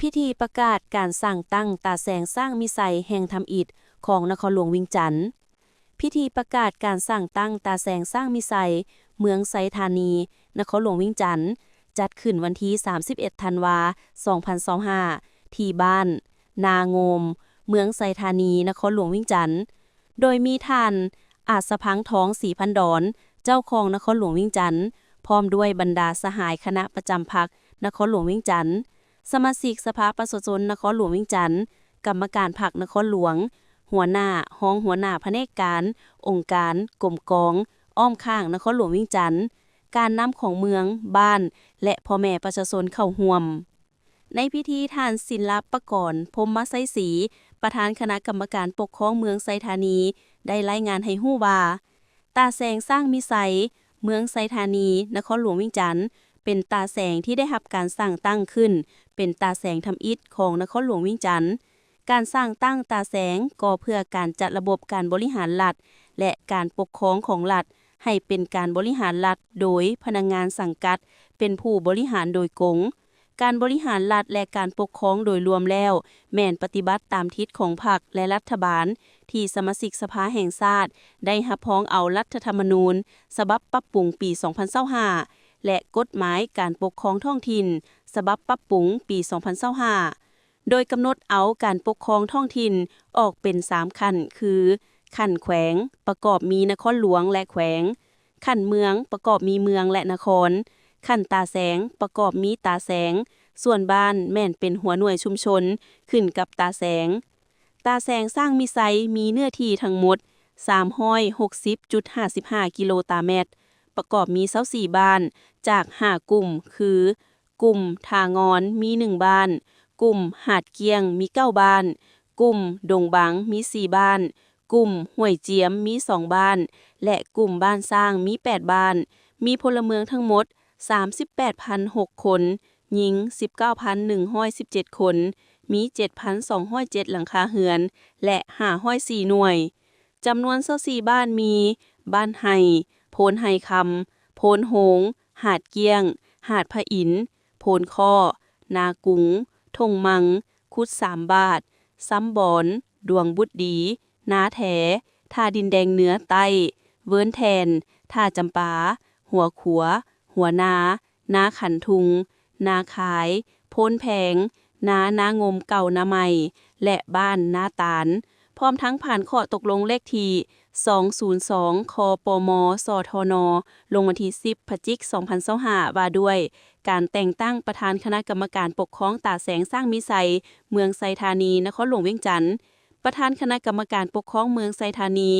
พิธีประกาศการสร้างตั้งตาแสงสร้างมิไซแห่งทำอิฐของนครหลวงวิงจันทน์พิธีประกาศการสร้างตั้งตาแสงสร้างมิไซเมืองไซธานี นครหลวงวิงจันทน์จัดขึ้นวันที่ 31 ธันวาคม 2025 ที่บ้าน นาโงม เมืองไซธานี นครหลวงวิงจันทน์โดยมีท่าน อาจสะพังทองศรีพันดอน เจ้าของนครหลวงวิงจันทน์พร้อมด้วยบรรดาสหายคณะประจำพรรคนครหลวงวิงจันทน์สมาชิกสภาประชาชนนครหลวงวิงจันทน์กรรมการพรรคนครหลวง หัวหน้าห้องหัวหน้าแผนกการ องค์การกรมกอง อ้อมข้างนครหลวงวิงจันทน์การนำของเมือง บ้าน และพ่อแม่ประชาชนเข้าร่วม ในพิธีท่านศิลปากร พรหมไสศรีประธานคณะกรรมการปกครองเมืองไซธานี ได้รายงานให้ฮู้ว่า ตาแสงสร้างมิไซเมืองไซธานี นครหลวงวิงจันทน์เป็นตาแสงที่ได้รับการสร้างตั้งขึ้น เป็นตาแสงทำอิฐของนครหลวงวิงจันทน์การสร้างตั้งตาแสงก็เพื่อการจัดระบบการบริหารรัฐ และการปกครองของรัฐให้เป็นการบริหารรัฐโดยพนักงานสังกัดเป็นผู้บริหารโดยกงการบริหารรัฐและการปกครองโดยรวมแล้วแม่นปฏิบัติตามทิศของพรรคและรัฐบาลที่สมาชิกสภาแห่งชาติได้รับพ้องเอารัฐธรรมนูญฉบับปรับปรุงปี 2025 และกฎหมายการปกครองท้องถิ่นฉบับปรับปรุงปี 2025 โดยกำหนดเอาการปกครองท้องถิ่นออกเป็น 3 ขั้นคือขั้นแขวงประกอบมีนครหลวงและแขวงขั้นเมืองประกอบมีเมืองและนครขั้นตาแสงประกอบมีตาแสงส่วนบ้านแม่นเป็นหัวหน่วยชุมชนขึ้นกับตาแสงสร้างมิไซมีเนื้อที่ทั้งหมด 360.55 กิโลตารเมตรประกอบมี24บ้านจาก5กลุ่มคือกลุ่มทางอนมี1บ้านกลุ่มหาดเกียงมี9บ้านกลุ่มดงบังมี4บ้านกลุ่มห้วยเจียมมี2บ้านและกลุ่มบ้านสร้างมี8บ้านมีพลเมืองทั้งหมด 38,006 คนหญิง 19,117 คนมี 7,207 หลังคาเรือนและ504หน่วยจำนวน24บ้านมีบ้านไห่โพนไห่คำโพนโหงหาดเกียงหาดพระอินทร์โพนข้อนากุงทงมังคุด3บาทซ้ำบอนดวงบุตรดีนาแถท่าดินแดงเหนือใต้เวิร์นแทนท่าจำปาหัวขัวหัวนาขันทุงนาขายโพ้นแพงนางมเก่านาใหม่และบ้านนาตาลพร้อมทั้งผ่านข้อตกลงเลขที่202คปมสทนลงวันที่10 พฤศจิกายน 2025ว่าด้วยการแต่งตั้งประธานคณะกรรมการปกครองตาแสงสร้างมิไซเมืองไซธานีนครหลวงเวียงจันทน์ประธานคณะกรรมการปกครองเมืองไซธานี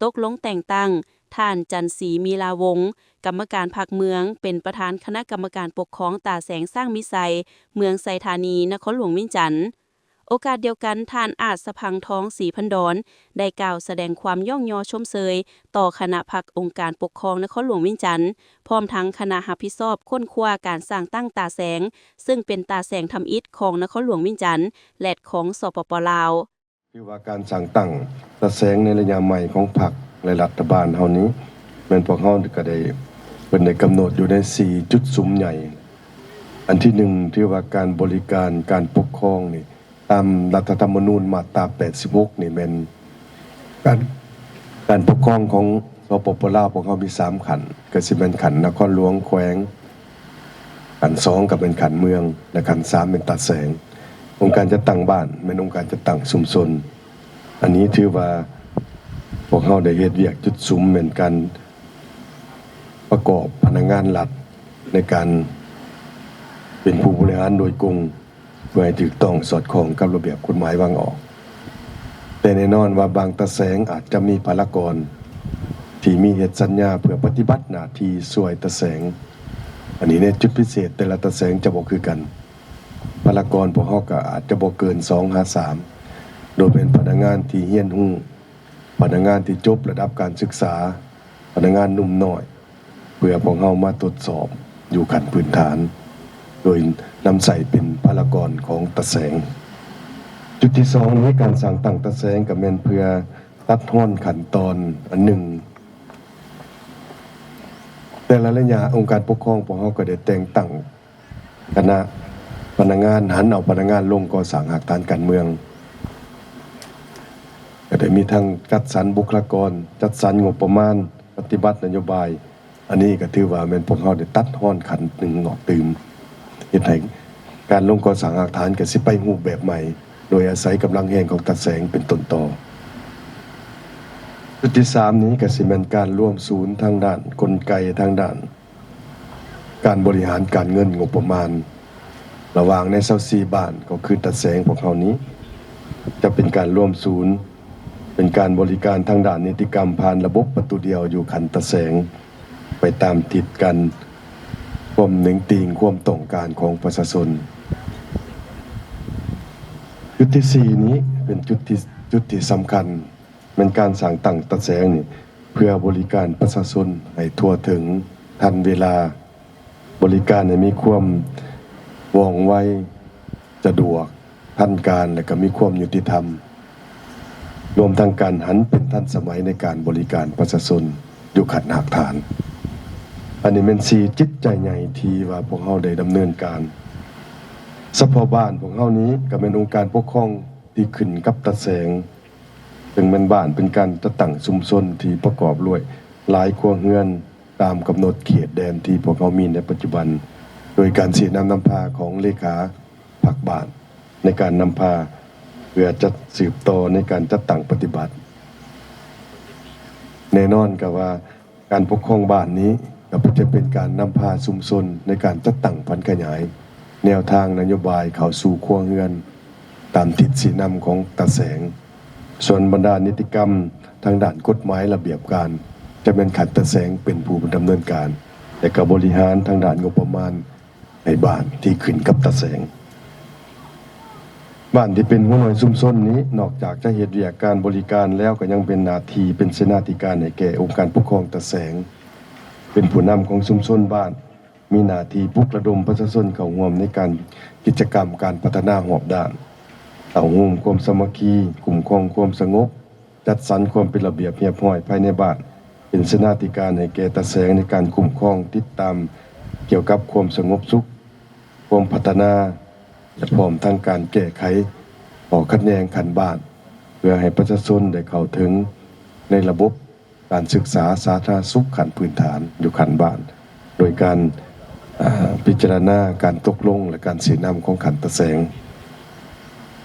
ตกลงแต่งตั้งท่านจันศรีมีลาวงศ์กรรมการพรรคเมืองเป็นประธานคณะกรรมการปกครองตาแสงสร้างมิไซเมืองไซธานีนครหลวงเวียงจันทน์โอกาสเดียวกันท่านอาจสะพังทองศรีพันดอนได้กล่าวแสดงความย่องยอชมเชยต่อคณะพรรคองค์การปกครองนครหลวงเวียงจันทน์พร้อมทั้งคณะรับผิดชอบค้นคว้าการสร้างตั้งตาแสงซึ่งเป็นตาแสงทำอิฐของนครหลวงเวียงจันทน์และของสปป.ลาวคือว่าการสร้างตั้งตาแสงในระยะใหม่ของพรรคและรัฐบาลเฮานี้แม่นพวกเฮาก็ได้เพิ่นได้กำหนดอยู่ใน4จุดซุ้มใหญ่อันที่1ที่ว่าการบริการการปกครองนี่ตามรัฐธรรมนูญมาตรา86นี่แม่นการปกครองของสปป.ลาวพวกเฮามี3ขันก็สิเป็นขันนครหลวงแขวงขัน2ก็เป็นขันเมืองและขัน3เป็นตาแสงองค์การจัดตั้งบ้านแม่นองค์การจัดตั้งชุมชนอันนี้ถือว่าพวกเฮาได้เฮ็ดเวียกจุดซุ้มเหมือนกันประกอบพนักงานรัฐในการเป็นผู้บริหารโดยกงเพื่อให้ถูกต้องสอดคล้องกับระเบียบกฎหมายวางออกแต่แน่นอนว่าบางตาแสงอาจจะมีพลากรที่มีเหตุสัญญาเพื่อปฏิบัติหน้าที่ช่วยตาแสงอันนี้ในจุดพิเศษแต่ละตาแสงจะบ่คือกันพลากรพวกเฮาก็อาจจะบ่เกิน2-3โดยเป็นพนักงานที่เรียนรู้พนักงานที่จบระดับการศึกษาพนักงานหนุ่มน้อยเพื่อพวกเฮามาตรวจสอบอยู่ขั้นพื้นฐานโดยนำใส่เป็นพลากรของตาแสงจุดที่2ในการสร้างตั้งตาแสงก็แม่นเพื่อตัดทอนขั้นตอนอันหนึ่งแต่ละระยะองค์การปกครองพวกเฮาก็ได้แต่งตั้งคณะ พนักงานหันเอาพนักงานลงก่อสร้างหากฐานการเมืองก็ได้มีทั้งจัดสรรบุคลากรจัดสรรงบประมาณปฏิบัตินโยบายอันนี้ก็ถือว่าแม่นพวกเฮาได้ตัดฮ้อนขันหนึ่งออกตื่มเฮ็ดให้การลงก่อสร้างหากฐานก็สิไปรูปแบบใหม่โดยอาศัยกำลังแห่งของตาแสงเป็นต้นต่อจุดที่3นี้ก็สิแม่นการร่วมศูนย์ทางด้านกลไกทางด้านการบริหารการเงินงบประมาณระหว่างใน24บ้านก็คือตาแสงพวกเฮานี้จะเป็นการร่วมศูนย์เป็นการบริการทางด้านนิติกรรมผ่านระบบประตูเดียวอยู่ขันตาแสงไปตามติดกันความหนึ่งติงความต้องการของประชาชนจุดที่4นี้เป็นจุดที่สำคัญเป็นการสร้างตั้งตาแสงนี่เพื่อบริการประชาชนให้ทั่วถึงทันเวลาบริการให้มีความว่องไวสะดวกทันการและก็มีความยุติธรรมรวมทั้งการหันเป็นทันสมัยในการบริการประชาชนอยู่ขันหากฐานอันนี้เป็น4จิตใจใหญ่ที่ว่าพวกเฮาได้ดำเนินการเฉพาะบ้านของเฮานี้ก็เป็นองค์การปกครองที่ขึ้นกับตาแสงซึ่งเป็นบ้านเป็นการจัดตั้งชุมชนที่ประกอบด้วยหลายครัวเรือนตามกำหนดเขตแดนที่พวกเฮามีในปัจจุบันโดยการสีนำพาของเลขาภาคบ้านในการนำพาเพื่อจะสืบต่อในการจัดตั้งปฏิบัติแน่นอนกับว่าการปกครองบ้านนี้ก็จะเป็นการนำพาชุมชนในการจัดตั้งพันธุ์ขยายแนวทางนโยบายเข้าสู่ครัวเรือนตามทิศสีนำของตาแสงส่วนบรรดานิติกรรมทางด้านกฎหมายระเบียบการจะเป็นขันตาแสงเป็นผู้ดำเนินการและก็บริหารทางด้านงบประมาณในบ้านที่ขึ้นกับตาแสงบ้านที่เป็นหัวหน่วยชุมชนนี้นอกจากจะเฮ็ดเวียกการบริการแล้วก็ยังเป็นหน้าที่เป็นเสนาธิการให้แก่องค์การปกครองตาแสงเป็นผู้นำของชุมชนบ้านมีหน้าที่ปลุกระดมประชาชนเข้าร่วมในการกิจกรรมการพัฒนาหอบด้านเอาร่วมความสามัคคีกลุ่มครองความสงบจัดสรรความเป็นระเบียบเรียบร้อยภายในบ้านเป็นเสนาธิการให้แก่ตาแสงในการคุ้มครองติดตามเกี่ยวกับความสงบสุขความพัฒนาและพร้อมทั้งการแก้ไขข้อขัดแย้งขันบ้านเพื่อให้ประชาชนได้เข้าถึงในระบบการศึกษาสาธารณสุขขั้นพื้นฐานอยู่ขันบ้านโดยการพิจารณาการตกลงและการสีนำของขันตาแสง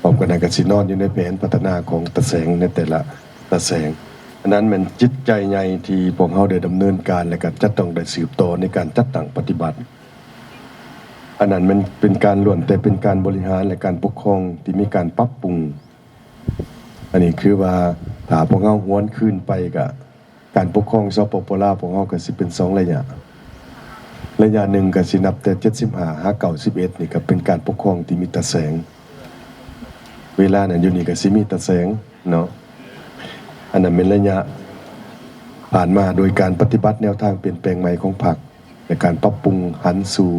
พร้อมกันในการสีนอนอยู่ในแผนพัฒนาของตาแสงในแต่ละตาแสงอันนั้นมันจิตใจใหญ่ที่พวกเขาได้ดำเนินการและก็จะต้องได้สืบต่อในการจัดตั้งปฏิบัติอันนั้นมันเป็นการล้วนแต่เป็นการบริหารและการปกครองที่มีการปรับปรุงอันนี้คือว่าถ้าพวกเขาหวนคืนไปกับการปกครองสปปลาวพวกเขาก็สิเป็น2ระยะหนึ่งก็สินับแต่75 59 11นี่ก็เป็นการปกครองที่มีตาแสงเวลานั้นอยู่นี่ก็สิมีตาแสงเนาะอันนั้นเป็นระยะผ่านมาโดยการปฏิบัติแนวทางเปลี่ยนแปลงใหม่ของพรรคในการปรับปรุงหันสู่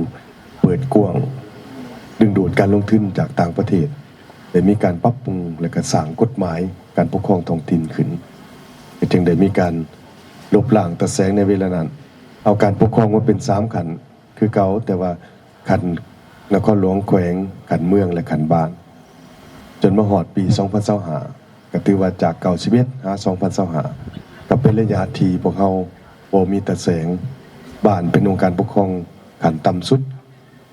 เปิดกว้างดึงดูดการลงทุนจากต่างประเทศได้มีการปรับปรุงและก็สร้างกฎหมายการปกครองท้องถิ่นขึ้นจึงได้มีการลบล้างตาแสงในเวลานั้นเอาการปกครองมาเป็น3ขันคือเก่าแต่ว่าขันนครหลวงแขวงขันเมืองและขันบ้านจนมาฮอดปี2025ก็ถือว่าจาก91หา2025ก็เป็นระยะที่พวกเฮาบ่มีตาแสงบ้านเป็นองค์การปกครองขันต่ำสุด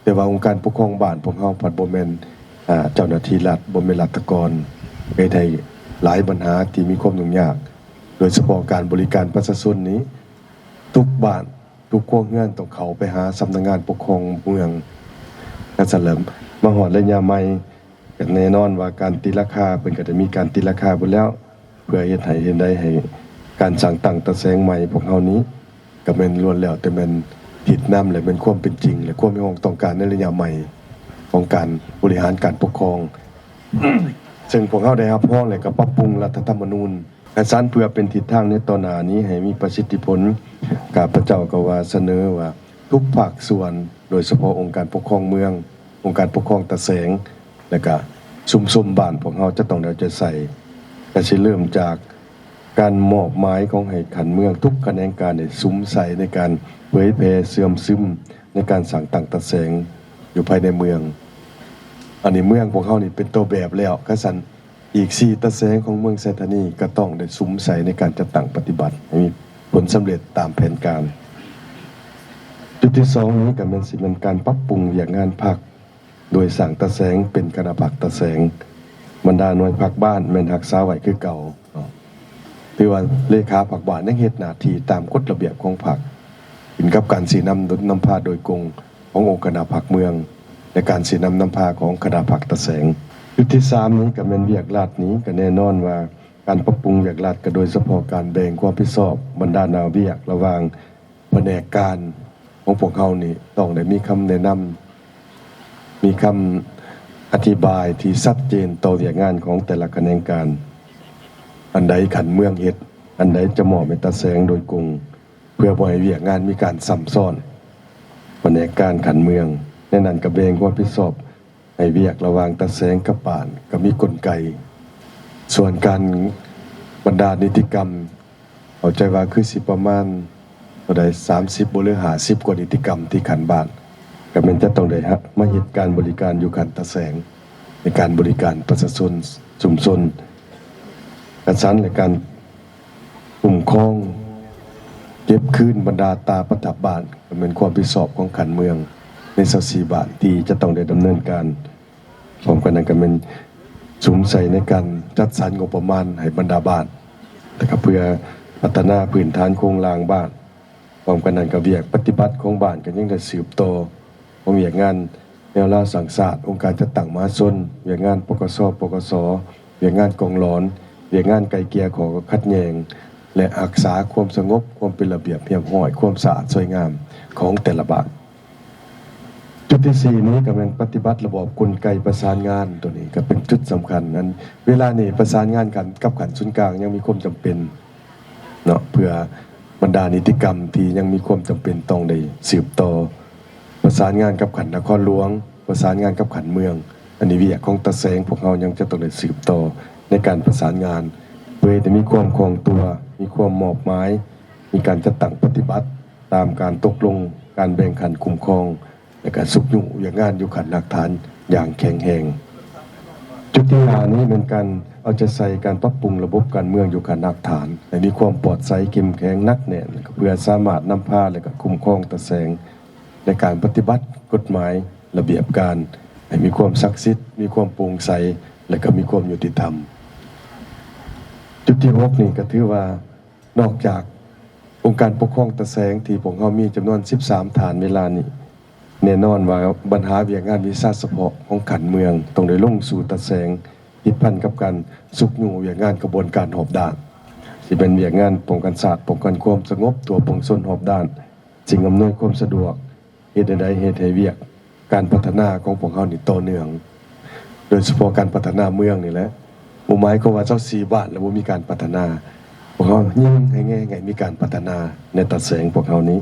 แต่ว่าองค์การปกครองบ้านพวกเฮาผัดบ่แม่นเจ้าหน้าที่รัฐบ่แม่นรัฐกรเฮ็ดให้หลายปัญหาที่มีความยุ่งยากโดยเฉพาะการบริการประชาชนนี้ทุกบ้านทุกครัวเรือนต้องเข้าไปหาสำนักงานปกครองเมืองและเฉลิมมาฮอดระยะใหม่ก็แน่นอนว่าการตีราคาเพิ่นก็ได้มีการตีราคาเบิดแล้วเพื่อเฮ็ดได้ให้การสร้างตั้งตาแสงใหม่พวกเฮานี้ก็แม่นล้วนแล้วแต่แม่นผิดนำและเป็นความเป็นจริงและความมีความต้องการในระยะใหม่ของการบริหารการปกครอง ซึ่งพวกเขาได้รับร้องและก็ปรับปรุงรัฐธรรมนูญและสรรเพื่อเป็นทิศทางในต่อหน้านี้ให้มีประสิทธิผลข้าพเจ้าก็ว่าเสนอว่าทุกภาคส่วนโดยเฉพาะองค์การปกครองเมืององค์การปกครองตาแสงและก็ชุมชนบ้านพวกเขาจะต้องเอาใจใส่ก็สิเริ่มจากการมอบหมายของให้ขันเมืองทุกแขนงการได้สุมใส่ในการเผยแผ่เสื่อมซึมในการสร้างตั้งตาแสงอยู่ภายในเมือง อันนี้เมืองพวกเขานี่เป็นตัวแบบแล้วกษันอีก4ตะแสงของเมืองไซธานีก็ต้องได้สุมใส่ในการจัดตั้งปฏิบัติให้มีผลสำเร็จตามแผนการจุดที่2นี้ก็เป็นสิเป็นการปรับปรุงเวียกงานภาคโดยสร้างตะแสงเป็นคณะภาคตะแสงบรรดาหน่วยภาคบ้านแม่นรักษาไว้คือเก่าคือว่าเลขาภาคบ้านยังเฮ็ดหน้าที่ตามกฎระเบียบของภาคกินกับการสีนำพาโดยกงขององค์คณะภาคเมืองในการสีนำพาของคณะภาคตะแสงจุดที่3นี้ก็เป็นเวียกราชนี้ก็แน่นอนว่าการปรับปรุงเวียกราชก็โดยเฉพาะการแบ่งความรับผิดชอบบรรดาหน้าเวียกระหว่างแผนกการของพวกเขานี่ต้องได้มีคำแนะนำมีคำอธิบายที่ชัดเจนต่อเวียกงานของแต่ละแขนงการอันใดขันเมืองเฮ็ดอันใดจะเหมาะเป็นตะแสงโดยกงเพื่อบ่ให้เวียกงานมีการซ้ำซ้อนแผนกการขันเมืองในนั้นก็แบ่งความรับผิดชอบให้เวียกระหว่างตะแสงกับป่านก็มีกลไกส่วนการบรรดานิติกรรมเอาใจว่าคือสิประมาณเท่าใด30บ่หรือ50กว่านิติกรรมที่ขันบ้านก็แม่นจะต้องได้มาเฮ็ดการบริการอยู่ขันตะแสงในการบริการประชาชนชุมชนกระชั้นในการคุ้มครองเก็บคืนบรรดาตาประทับบ้านก็เป็นความผิดชอบของขันเมืองใน24บาทที่จะต้องได้ดำเนินการพร้อมกันนั้นก็เป็นสุมใส่ในการจัดสรรงบประมาณให้บรรดาบ้านนะครับเพื่อพัฒนาพื้นฐานโครงสร้างบ้านพร้อมกันนั้นก็เวียกปฏิบัติของบ้านก็ยังได้สืบต่อของเวียกงานแนวราสังศาสตร์องค์การจัดตั้งมหาชนเวียกงานปกสปกสเวียกงานกองร้อนเวียกงานไกลเกลี่ยขอคัดแย้งและรักษาความสงบความเป็นระเบียบเรียบร้อยความสะอาดสวยงามของแต่ละบ้านจุดที่4นี้ก็เป็นปฏิบัติระบบกลไกประสานงานตัวนี้ก็เป็นจุดสำคัญนั้นเวลานี้ประสานงานกันกับขันศูนย์กลางยังมีความจำเป็นเนาะเพื่อบรรดานิติกรรมที่ยังมีความจำเป็นต้องได้สืบต่อประสานงานกับขันนครหลวงประสานงานกับขันเมืองอันนี้เวียกของตะแสงพวกเรายังจะต้องได้สืบต่อในการประสานงานเพื่อจะมีความคล่องตัวมีความมอบหมายมีการจัดตั้งปฏิบัติตามการตกลงการแบ่งขันคุ้มครองและการสุขอยู่อย่างงานอยู่ขันหลักฐานอย่างแข็งแรงจุดที่5นี้เป็นการเอาใจใส่การปรับปรุงระบบการเมืองอยู่ขันหลักฐานให้มีความปลอดภัยเข้มแข็งนักแน่นเพื่อสามารถนำพาและก็คุ้มครองตะแสงในการปฏิบัติกฎหมายระเบียบการให้มีความศักดิ์สิทธิ์มีความโปร่งใสและก็มีความยุติธรรมจุดที่6นี่ก็ถือว่านอกจากองค์การปกครองตะแสงที่พวกเรามีจำนวน13ฐานเวลานี้แน่นอนว่าปัญหาเวียกงานวิชาเฉพาะของขันเมืองต้องได้ลงสู่ตะแสงติดพันกับการสุกอยู่เวียกงานกระบวนการหอบด้านสิเป็นเวียกงานป้องกันศาสตร์ป้องกันความสงบตัวปงชนหอบด้านสิ่งอำนวยความสะดวกเหตุใดเหตุให้เวียกการพัฒนาของพวกเรานี่ต่อเนื่องโดยเฉพาะการพัฒนาเมืองนี่แหละบ่หมายความว่าเจ้า4บาทแล้วบ่มีการพัฒนาพวกเรายิ่งให้แง่มีการพัฒนาในตะแสงพวกเรานี้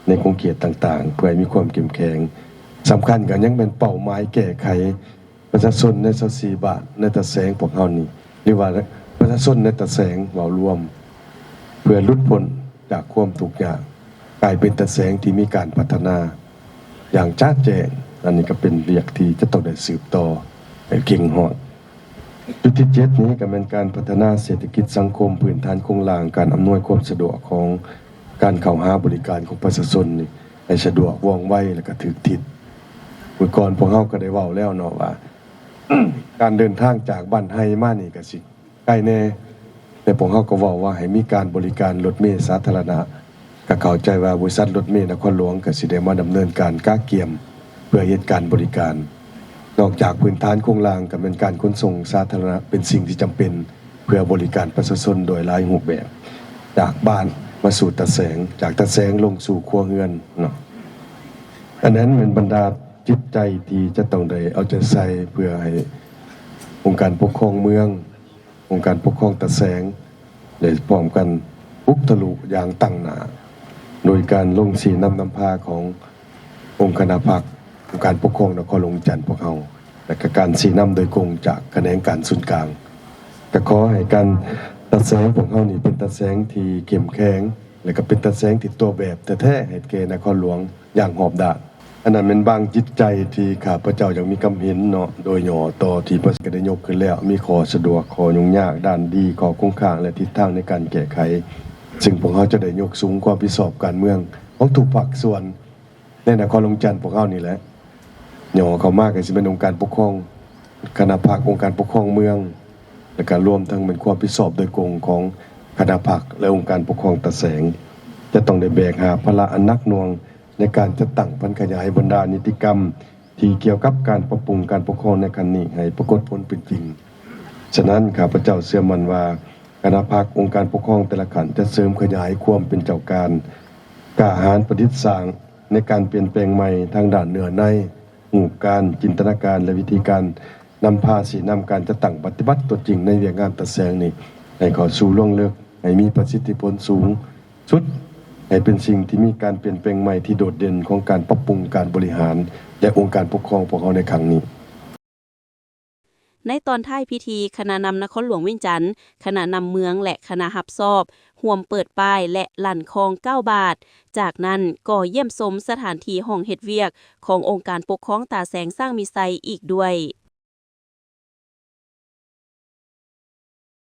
ในโครงเขตต่างๆเพื่อให้มีความเข้มแข็งสำคัญกันยังเป็นเป้าหมายแก้ไขประชาชนใน24บาทในตะแสงพวกเรานี้หรือว่าประชาชนในตะแสงเว้ารวมเพื่อหลุดพ้นจากความทุกข์ยากกลายเป็นตะแสงที่มีการพัฒนาอย่างชัดแจ้งอันนี้ก็เป็นเรื่องที่จะต้องได้สืบต่อให้เก่งฮอดจุดที่7นี้ก็เป็นการพัฒนาเศรษฐกิจสังคมพื้นฐานโครงสร้างการอำนวยความสะดวกของการเข้าหาบริการของประชาชนนี่ให้สะดวกว่องไวและก็ถูกทิศเมื่อก่อนพวกเราก็ได้เว้าแล้วเนาะว่า การเดินทางจากบ้านไฮมานี่ก็สิใกล้แน่แต่พวกเราก็เว้าว่าให้มีการบริการรถเมล์สาธารณะก็เข้าใจว่าบริษัทรถเมล์นครหลวงก็สิได้มาดำเนินการกะเกียมเพื่อเฮ็ดการบริการนอกจากพื้นฐานโครงสร้างก็เป็นการขนส่งสาธารณะเป็นสิ่งที่จำเป็นเพื่อบริการประชาชนโดยหลายรูปแบบจากบ้านมาสู่ตะแสงจากตะแสงลงสู่ครัวเรือนเนาะอันนั้นเป็นบรรดาจิตใจที่จะต้องได้เอาใจใส่เพื่อให้องค์การปกครองเมืององค์การปกครองตะแสงได้พร้อมกันปุกทะลุอย่างตั้งหน้าโดยการลงสีนำพาขององค์คณะพรรคองค์การปกครองนครหลวงจันทร์พวกเราและก็การสีนำโดยกงจากแขนงการศูนย์กลางก็ขอให้การตะแสงของเขานี่เป็นตะแสงที่เข้มแข็งและก็เป็นตะแสงที่ตัวแบบแท้ๆให้แก่นครหลวงอย่างหอบดาด อันนั้นเป็นบางจิตใจที่ข้าพเจ้ายังมีกำเห็นเนาะโดยย่อต่อที่พระก็ได้ยกขึ้นแล้วมีข้อสะดวกข้อยุ่งยากด้านดีข้อคงค้างและทิศทางในการแก้ไขซึ่งพวกเขาจะได้ยกสูงความพิสอบการเมืองของทุกภาคส่วนในนครหลวงจันทน์พวกเขานี่แหละย่อเข้ามาก็สิเป็นองค์การปกครองคณะภาคองค์การปกครองเมืองและการรวมทั้งเป็นความพิสอบโดยกงของคณะภาคและองค์การปกครองตะแสงจะต้องได้แบกหาภาระอันหนักหน่วงในการจะตั้งพันขยายบรรดานิติกรรมที่เกี่ยวกับการปรับปรุงการปกครองในครั้งนี้ให้ปรากฏผลเป็นจริงฉะนั้นข้าพเจ้าเชื่อมั่นว่าคณะภาคองค์การปกครองแต่ละขันจะเสริมขยายความเป็นเจ้าการกล้าหาญประดิษฐ์สร้างในการเปลี่ยนแปลงใหม่ทางด้านเนื้อในหูการจินตนาการและวิธีการนำพาสีนำการจะตั้งปฏิบัติตัวจริงในเวียกงานตะแสงนี้ให้เข้าสู่ล่วงลึกให้มีประสิทธิผลสูงสุดให้เป็นสิ่งที่มีการเปลี่ยนแปลงใหม่ที่โดดเด่นของการปรับปรุงการบริหารและองค์การปกครองพวกเขาในครั้งนี้ในตอนท้ายพิธีคณะนำนครหลวงเวียงจันทน์คณะนำเมืองและคณะหับซอบห่วมเปิดป้ายและลั่นคอง9 บาทจากนั้นก็เยี่ยมชมสถานที่ห้องเฮ็ดเวียกขององค์การปกครองตาแสงสร้างมีไซอีกด้วย